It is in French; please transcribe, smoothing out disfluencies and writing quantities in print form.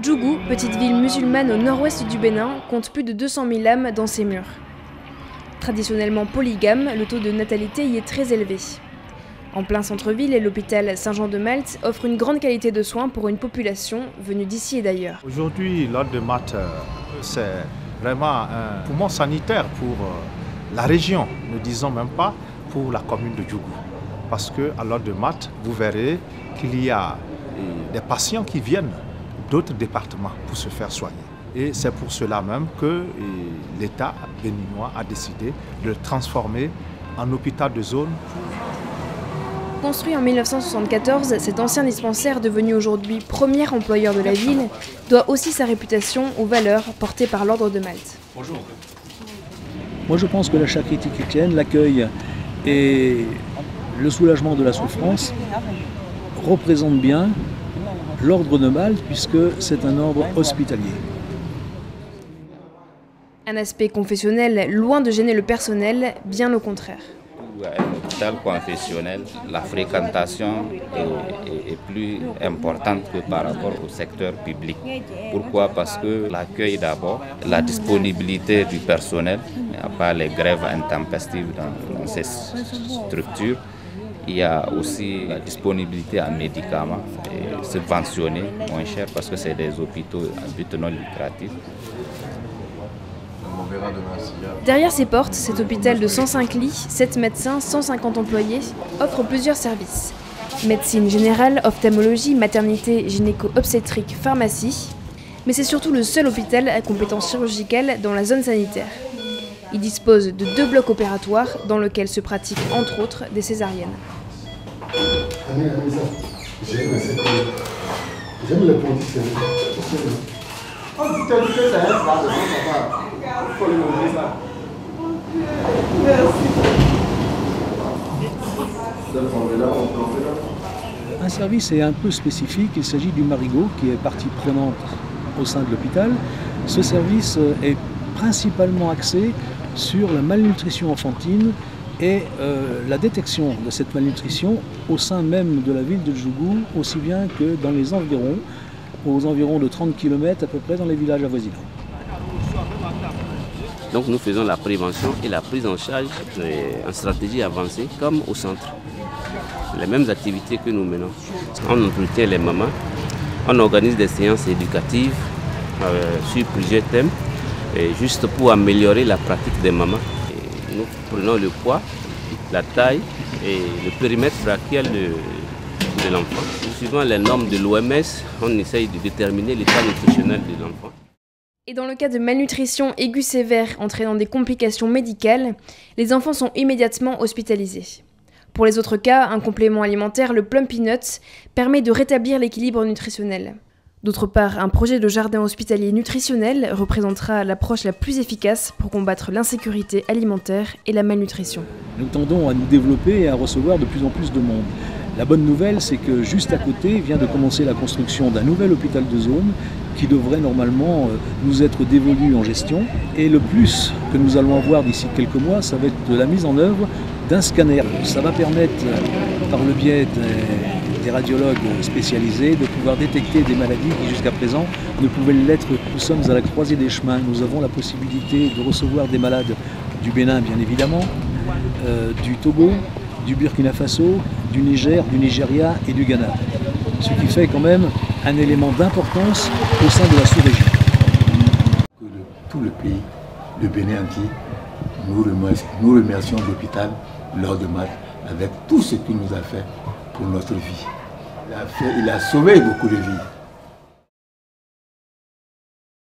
Djougou, petite ville musulmane au nord-ouest du Bénin, compte plus de 200 000 âmes dans ses murs. Traditionnellement polygame, le taux de natalité y est très élevé. En plein centre-ville, l'hôpital Saint-Jean-de-Malte offre une grande qualité de soins pour une population venue d'ici et d'ailleurs. Aujourd'hui, l'Ordre de Malte, c'est vraiment un poumon sanitaire pour la région, ne disons même pas pour la commune de Djougou. Parce qu'à l'Ordre de Malte, vous verrez qu'il y a des patients qui viennent d'autres départements pour se faire soigner. Et c'est pour cela même que l'État béninois a décidé de le transformer en hôpital de zone. Construit en 1974, cet ancien dispensaire, devenu aujourd'hui premier employeur de la ville, doit aussi sa réputation aux valeurs portées par l'Ordre de Malte. Bonjour. Moi je pense que la charité chrétienne, l'accueil et le soulagement de la souffrance représentent bien l'Ordre de Malte puisque c'est un ordre hospitalier. Un aspect confessionnel loin de gêner le personnel, bien au contraire. Un hôpital confessionnel, la fréquentation est plus importante que par rapport au secteur public. Pourquoi? Parce que l'accueil d'abord, la disponibilité du personnel, il n'y a pas les grèves intempestives dans ces structures. Il y a aussi la disponibilité en médicaments subventionnés, moins cher parce que c'est des hôpitaux à but non lucratif. Derrière ses portes, cet hôpital de 105 lits, 7 médecins, 150 employés offre plusieurs services. Médecine générale, ophtalmologie, maternité, gynéco-obstétrique, pharmacie. Mais c'est surtout le seul hôpital à compétence chirurgicale dans la zone sanitaire. Il dispose de 2 blocs opératoires dans lesquels se pratiquent entre autres des césariennes. J'aime les politiciens. Oh, tu t'as dit que ça reste là, il faut lui montrer ça. Un service est un peu spécifique, il s'agit du Marigot qui est partie prenante au sein de l'hôpital. Ce service est principalement axé sur la malnutrition enfantine et la détection de cette malnutrition au sein même de la ville de Djougou, aussi bien que dans les environs, aux environs de 30 km à peu près dans les villages avoisinants. Donc nous faisons la prévention et la prise en charge en stratégie avancée comme au centre. Les mêmes activités que nous menons. On entretient les mamans, on organise des séances éducatives sur plusieurs thèmes, juste pour améliorer la pratique des mamans. Et nous prenons le poids, la taille et le périmètre brachial de l'enfant. Suivant les normes de l'OMS, on essaye de déterminer l'état nutritionnel de l'enfant. Et dans le cas de malnutrition aiguë sévère entraînant des complications médicales, les enfants sont immédiatement hospitalisés. Pour les autres cas, un complément alimentaire, le Plum Peanut, permet de rétablir l'équilibre nutritionnel. D'autre part, un projet de jardin hospitalier nutritionnel représentera l'approche la plus efficace pour combattre l'insécurité alimentaire et la malnutrition. Nous tendons à nous développer et à recevoir de plus en plus de monde. La bonne nouvelle, c'est que juste à côté vient de commencer la construction d'un nouvel hôpital de zone qui devrait normalement nous être dévolu en gestion. Et le plus que nous allons avoir d'ici quelques mois, ça va être de la mise en œuvre d'un scanner. Ça va permettre, par le biais des radiologues spécialisés, de pouvoir détecter des maladies qui jusqu'à présent ne pouvaient l'être. Nous sommes à la croisée des chemins. Nous avons la possibilité de recevoir des malades du Bénin, bien évidemment, du Togo, du Burkina Faso, du Niger, du Nigeria et du Ghana. Ce qui fait quand même un élément d'importance au sein de la sous-région. De tout le pays, le Bénin entier, nous remercions l'hôpital l'Ordre de Malte avec tout ce qu'il nous a fait pour notre vie. Il a sauvé beaucoup de vies.